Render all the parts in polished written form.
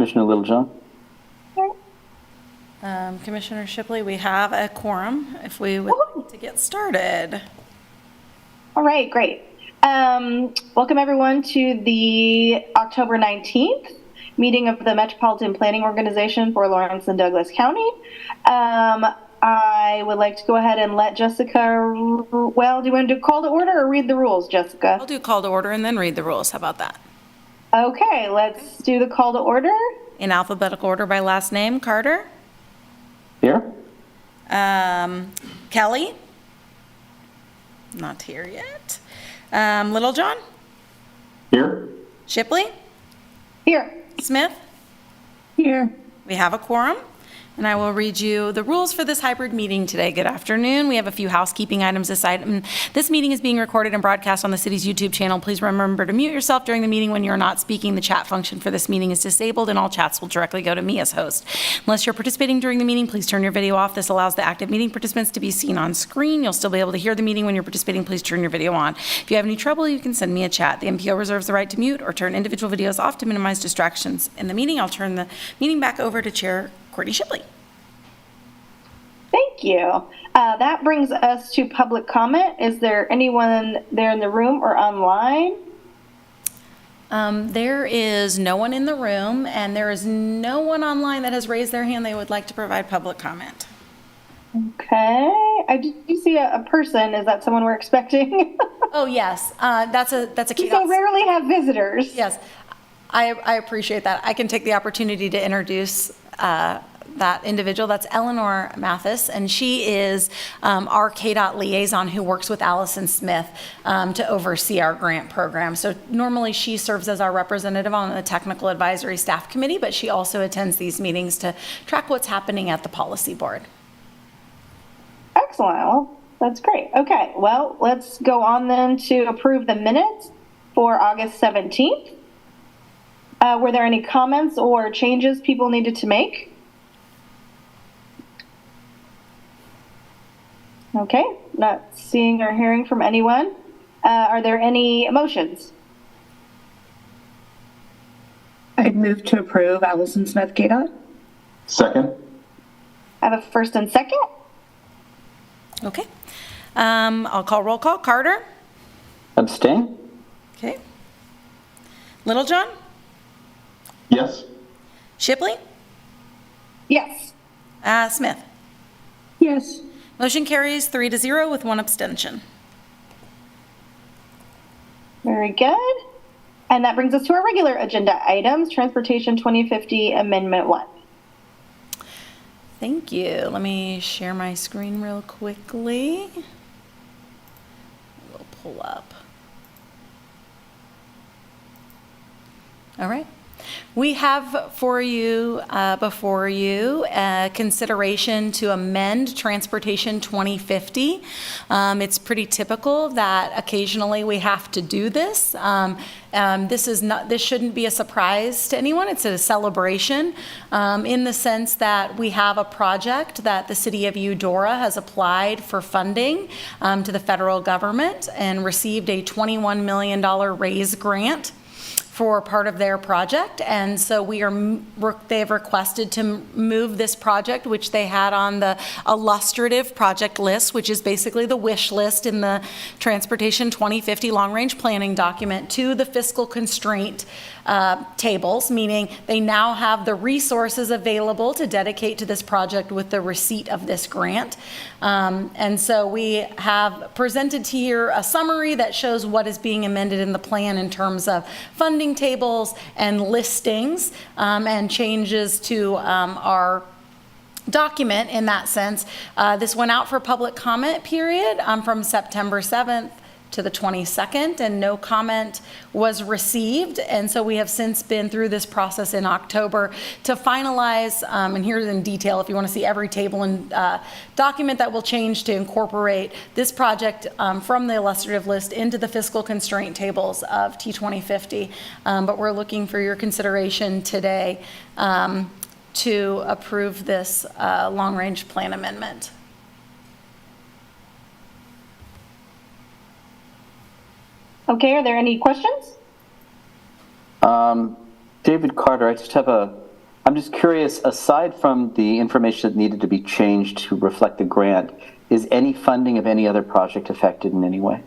Commissioner Littlejohn. Commissioner Shipley, we have a quorum if we would like to get started. All right, great. Welcome everyone to the October 19th meeting of the Metropolitan Planning Organization for Lawrence and Douglas County. I would like to go ahead and let Jessica, well, do you want to do call to order or read the rules, Jessica? I'll do call to order and then read the rules. How about that? Okay, let's do the call to order. In alphabetical order by last name, Carter. Here. Kelly. Not here yet. Littlejohn. Here. Shipley. Here. Smith. Here. We have a quorum. And I will read you the rules for this hybrid meeting today. Good afternoon. We have a few housekeeping items aside. This meeting is being recorded and broadcast on the city's YouTube channel. Please remember to mute yourself during the meeting when you're not speaking. The chat function for this meeting is disabled and all chats will directly go to me as host. Unless you're participating during the meeting, please turn your video off. This allows the active meeting participants to be seen on screen. You'll still be able to hear the meeting when you're participating. Please turn your video on. If you have any trouble, you can send me a chat. The MPO reserves the right to mute or turn individual videos off to minimize distractions in the meeting. I'll turn the meeting back over to Chair Courtney Shipley. Thank you. That brings us to public comment. Is there anyone there in the room or online? There is no one in the room, and there is no one online that has raised their hand they would like to provide public comment. Okay. I do see a person. Is that someone we're expecting? Oh, yes. That's a We so rarely have visitors. Yes. I appreciate that. I can take the opportunity to introduce that individual. That's Eleanor Mathis, and she is our KDOT liaison who works with Allison Smith to oversee our grant program. So normally she serves as our representative on the technical advisory staff committee, but she also attends these meetings to track what's happening at the policy board. Excellent. Well, that's great. Okay, well, let's go on then to approve the minutes for August 17th. Were there any comments or changes people needed to make? Okay, not seeing or hearing from anyone. Are there any motions? I'd move to approve Allison Smith KDOT. Second. I have a first and second. Okay. I'll call roll call. Carter? Abstain. Okay. Littlejohn? Yes. Shipley? Yes. Smith? Yes. Motion carries 3-0 with one abstention. Very good. And that brings us to our regular agenda items, Transportation 2050 Amendment 1. Thank you. Let me share my screen real quickly. We'll pull up. All right. We have for you, before you, consideration to amend Transportation 2050. It's pretty typical that occasionally we have to do this. This shouldn't be a surprise to anyone. It's a celebration in the sense that we have a project that the city of Eudora has applied for funding to the federal government and received a $21 million RAISE grant for part of their project, and so they've requested to move this project, which they had on the illustrative project list, which is basically the wish list in the Transportation 2050 long-range planning document, to the fiscal constraint tables, meaning they now have the resources available to dedicate to this project with the receipt of this grant. And so we have presented to you a summary that shows what is being amended in the plan in terms of funding tables and listings and changes to our document in that sense. This went out for public comment period from September 7th to the 22nd, and no comment was received. And so we have since been through this process in October to finalize, and here's in detail if you want to see every table and document that will change to incorporate this project from the illustrative list into the fiscal constraint tables of T2050. But we're looking for your consideration today to approve this long-range plan amendment. Okay, are there any questions? David Carter, I just have a I'm just curious, aside from the information that needed to be changed to reflect the grant, is any funding of any other project affected in any way?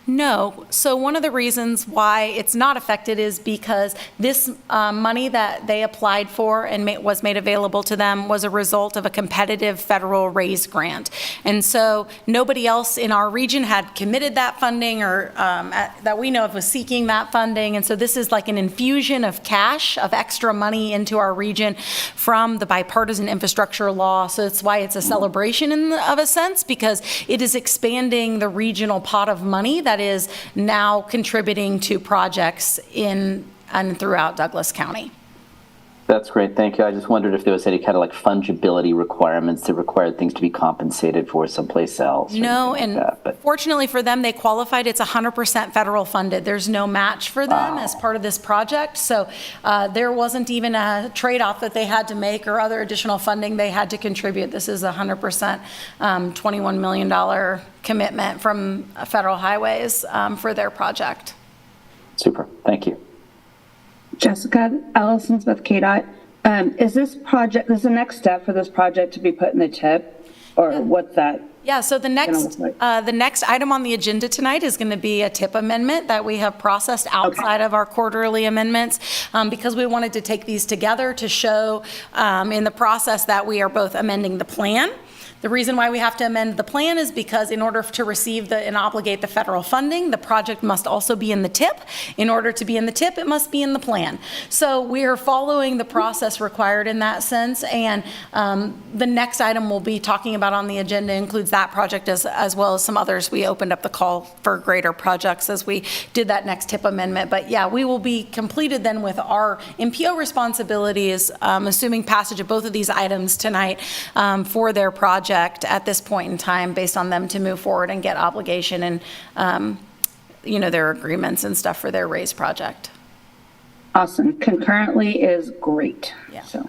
No. So one of the reasons why it's not affected is because this money that they applied for and was made available to them was a result of a competitive federal raise grant. And so nobody else in our region had committed that funding or that we know of was seeking that funding. And so this is like an infusion of cash, of extra money into our region from the bipartisan infrastructure law. So that's why it's a celebration of a sense, because it is expanding the regional pot of money that is now contributing to projects in and throughout Douglas County. That's great, thank you. I just wondered if there was any kind of like fungibility requirements that required things to be compensated for someplace else. No, anything and like that, but fortunately for them, they qualified. It's 100% federal funded. There's no match for them as part of this project. So there wasn't even a trade-off that they had to make or other additional funding they had to contribute. This is 100% $21 million commitment from Federal Highways for their project. super, thank you. Jessica, Allison Smith, KDOT. Is this the next step for this project to be put in the TIP? Or what's that? Yeah, so the next, look like? the next item on the agenda tonight is going to be a TIP amendment that we have processed outside of our quarterly amendments because we wanted to take these together to show in the process that we are both amending the plan. The reason why we have to amend the plan is because in order to receive and obligate the federal funding, the project must also be in the TIP. In order to be in the TIP, it must be in the plan. So we are following the process required in that sense, and the next item we'll be talking about on the agenda includes that project as well as some others. We opened up the call for greater projects as we did that next TIP amendment. But yeah, we will be completed then with our MPO responsibilities, assuming passage of both of these items tonight for their project at this point in time, based on them to move forward and get obligation and their agreements and stuff for their raise project. Awesome. Concurrently is great. Yeah. So.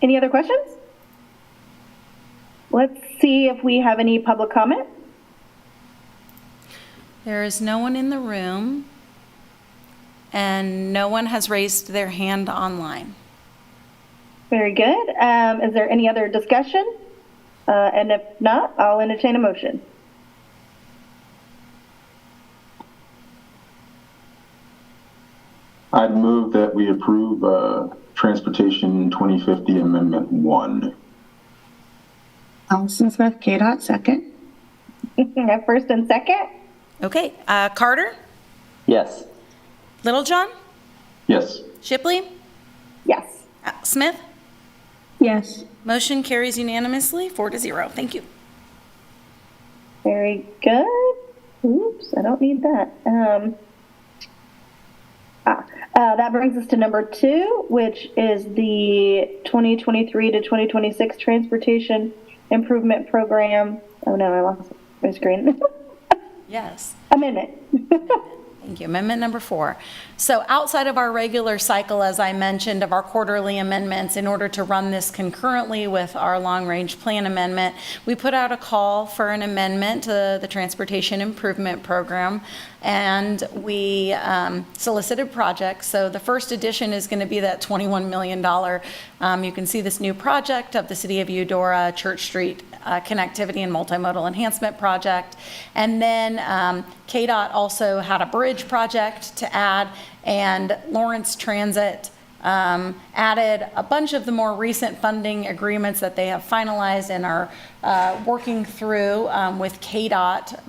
Any other questions? Let's see if we have any public comment. There is no one in the room, and no one has raised their hand online. Very good. Is there any other discussion? And if not, I'll entertain a motion. I'd move that we approve Transportation 2050 Amendment 1. Allison Smith, KDOT, second. First and second? Okay, Carter, Yes, Littlejohn, Yes. Shipley, Yes. Smith. Yes. Motion carries unanimously, 4-0. Thank you. Very good. Oops, I don't need that. That brings us to number 2, which is the 2023 to 2026 Transportation Improvement Program. Oh no, I lost my screen. Yes. Amendment. Thank you. Amendment number 4. So outside of our regular cycle, as I mentioned, of our quarterly amendments, in order to run this concurrently with our long-range plan amendment, we put out a call for an amendment to the Transportation Improvement Program, and we solicited projects. So the first edition is going to be that $21 million. You can see this new project of the City of Eudora, Church Street Connectivity and Multimodal Enhancement Project. And then KDOT also had a bridge project to add, and Lawrence Transit added a bunch of the more recent funding agreements that they have finalized and are working through with KDOT,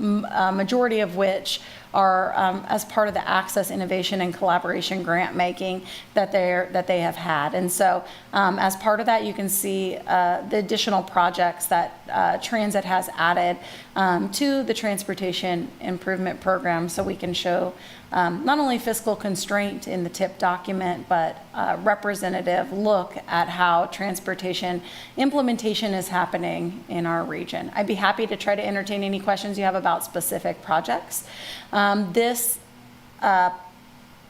majority of which are as part of the Access, Innovation, and Collaboration grant making that they have had. And so as part of that, you can see the additional projects that Transit has added to the Transportation Improvement Program, so we can show not only fiscal constraint in the TIP document, but representative look at how transportation implementation is happening in our region. I'd be happy to try to entertain any questions you have about specific projects. This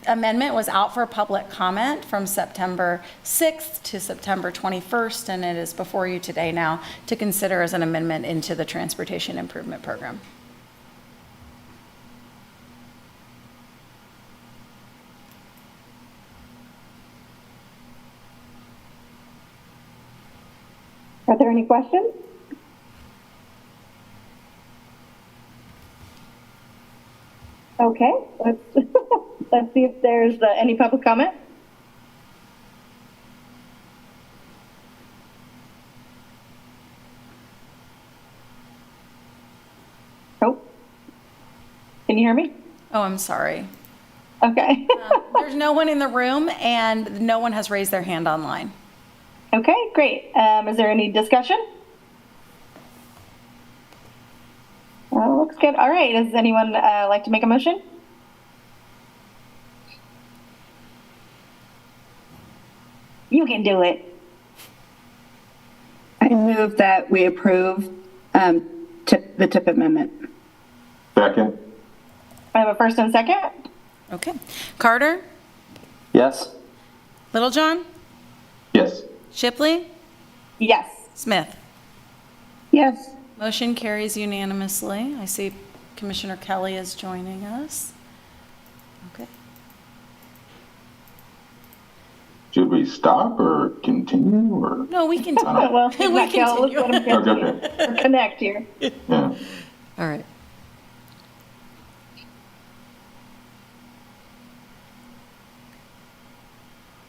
amendment was out for public comment from September 6th to September 21st, and it is before you today now to consider as an amendment into the Transportation Improvement Program. Are there any questions? Okay, let's, let's see if there's any public comment. Oh, can you hear me? Oh, I'm sorry. Okay. There's no one in the room and no one has raised their hand online. Okay, great. Is there any discussion? Looks good. All right. Does anyone like to make a motion? You can do it. I move that we approve the TIP amendment. Second. I have a first and second. Okay. Carter, Yes? Littlejohn, Yes. Shipley, Yes. Smith. Yes. Motion carries unanimously. I see Commissioner Kelly is joining us. Okay. Should we stop or continue or? No, we can. Well, We let's continue. let him Okay. or connect here. Yeah. All right.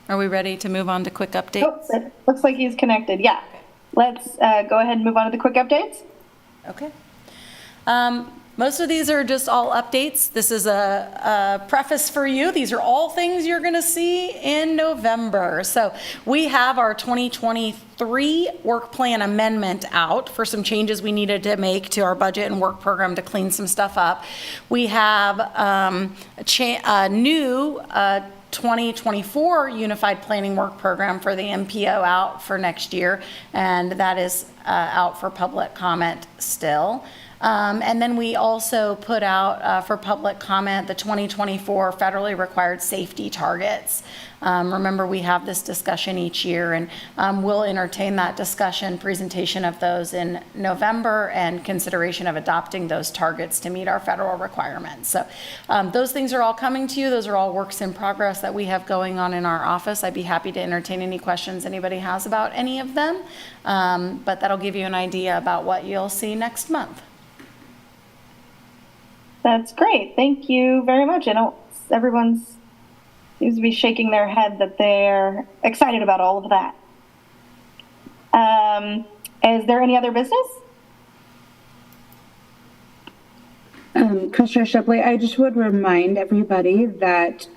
Are we ready to move on to quick updates? Oh, it looks like he's connected. Yeah. Let's go ahead and move on to the quick updates. Okay. Most of these are just all updates. This is a preface for you. These are all things you're going to see in November. So we have our 2023 work plan amendment out for some changes we needed to make to our budget and work program to clean some stuff up. We have a new 2024 Unified Planning Work Program for the MPO out for next year, and that is out for public comment still. And then we also put out for public comment the 2024 federally required safety targets. Remember, we have this discussion each year, and we'll entertain that discussion, presentation of those in November, and consideration of adopting those targets to meet our federal requirements. So those things are all coming to you. Those are all works in progress that we have going on in our office. I'd be happy to entertain any questions anybody has about any of them, but that'll give you an idea about what you'll see next month. That's great. Thank you very much. I know everyone seems to be shaking their head that they're excited about all of that. Is there any other business? Commissioner Shipley, I just would remind everybody that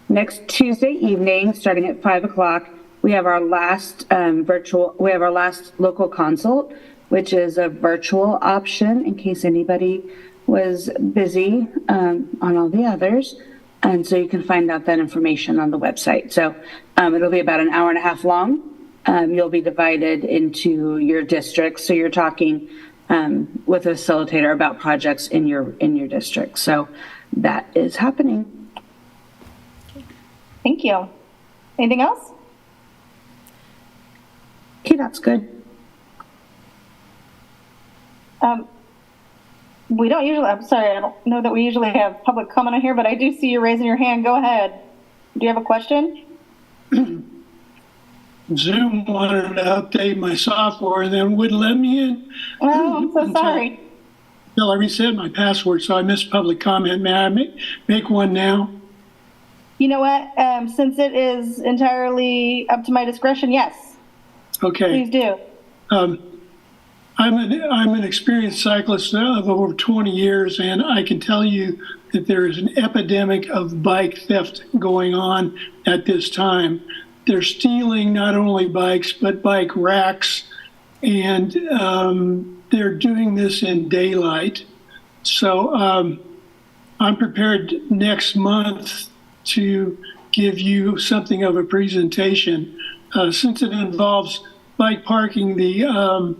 next Tuesday evening, starting at 5 o'clock, we have our last local consult, which is a virtual option in case anybody was busy on all the others. And so you can find out that information on the website. So it'll be about an hour and a half long. You'll be divided into your districts. So you're talking with a facilitator about projects in your district. So that is happening. Thank you. Anything else? Okay, that's good. We don't usually, I'm sorry, I don't know that we usually have public comment on here, but I do see you raising your hand. Go ahead. Do you have a question? Zoom wanted to update my software and then wouldn't let me in. Oh, I'm so sorry. Until I reset my password, so I missed public comment. May I make one now? You know what? Since it is entirely up to my discretion, yes, Okay. please do. I'm an experienced cyclist of over 20 years, and I can tell you that there is an epidemic of bike theft going on at this time. They're stealing not only bikes, but bike racks, and they're doing this in daylight. So I'm prepared next month to give you something of a presentation. Since it involves bike parking, the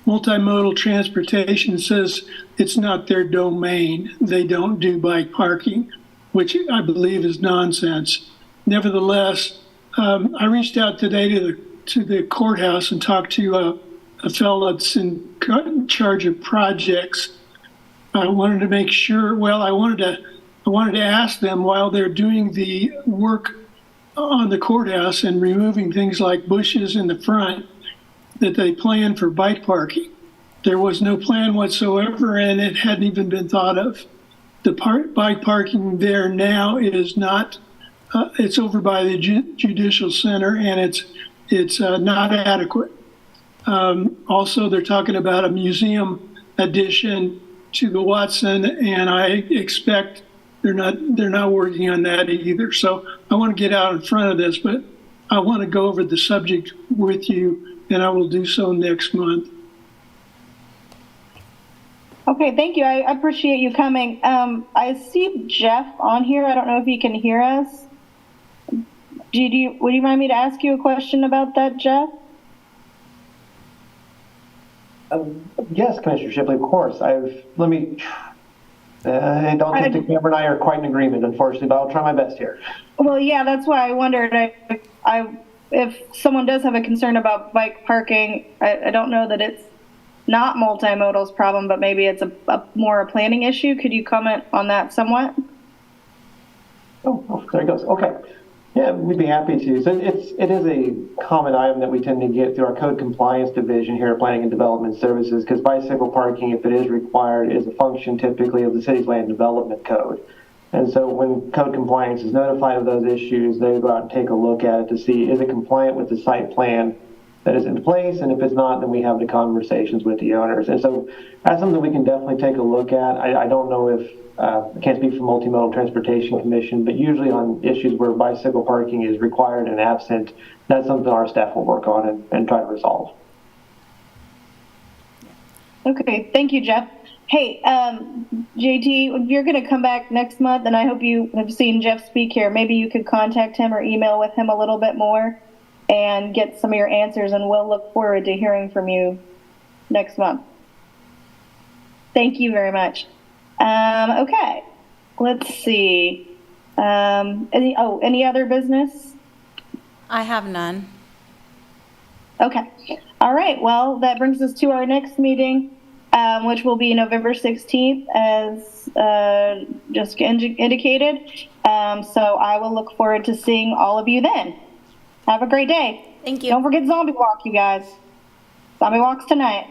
Multimodal Transportation says it's not their domain. They don't do bike parking, which I believe is nonsense. Nevertheless, I reached out today to the courthouse and talked to a fellow that's in charge of projects. I wanted to make sure. Well, I wanted to ask them while they're doing the work on the courthouse and removing things like bushes in the front. that they planned for bike parking. There was no plan whatsoever, and it hadn't even been thought of. The bike parking there now is not, it's over by the Judicial Center, and it's not adequate. Also, they're talking about a museum addition to the Watson, and I expect they're not working on that either. So I want to get out in front of this, but I want to go over the subject with you, and I will do so next month. Okay, thank you. I appreciate you coming. I see Jeff on here. I don't know if he can hear us. Would you mind me to ask you a question about that, Jeff? Yes, Commissioner Shipley, of course. I don't think the camera and I are quite in agreement, unfortunately, but I'll try my best here. Well, yeah, that's why I wondered if someone does have a concern about bike parking. I don't know that it's not multimodal's problem, but maybe it's more a planning issue. Could you comment on that somewhat? Oh, there it goes. Okay. Yeah, we'd be happy to. So it is a common item that we tend to get through our code compliance division here at Planning and Development Services, because bicycle parking, if it is required, is a function typically of the city's land development code. And so when code compliance is notified of those issues, they go out and take a look at it to see, is it compliant with the site plan that is in place? And if it's not, then we have the conversations with the owners. And so that's something we can definitely take a look at. I don't know if, I can't speak for Multimodal Transportation Commission, but usually on issues where bicycle parking is required and absent, that's something our staff will work on and try to resolve. Okay, thank you, Jeff. Hey, JT, if you're going to come back next month, and I hope you have seen Jeff speak here, maybe you could contact him or email with him a little bit more and get some of your answers, and we'll look forward to hearing from you next month. Thank you very much. Okay, let's see. Any other business? I have none. Okay. All right. Well, that brings us to our next meeting, which will be November 16th, as just indicated. So I will look forward to seeing all of you then. Have a great day. Thank you. Don't forget Zombie Walk, you guys. Zombie Walk's tonight.